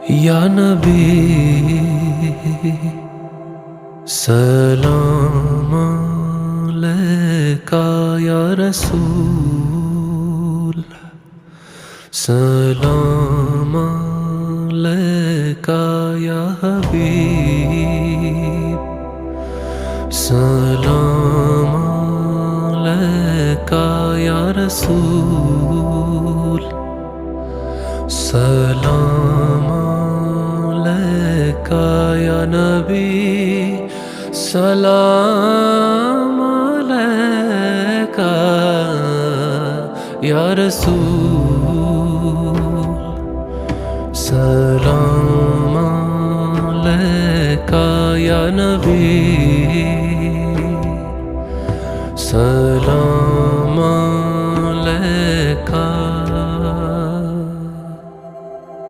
या नबी सलाम अलैका या रसूल सलाम अलैका या हबीब सलाम अलैका या रसूल सलाम अलैका या नबी सलाम अलैका या रसूल सलाम अलैका या नबी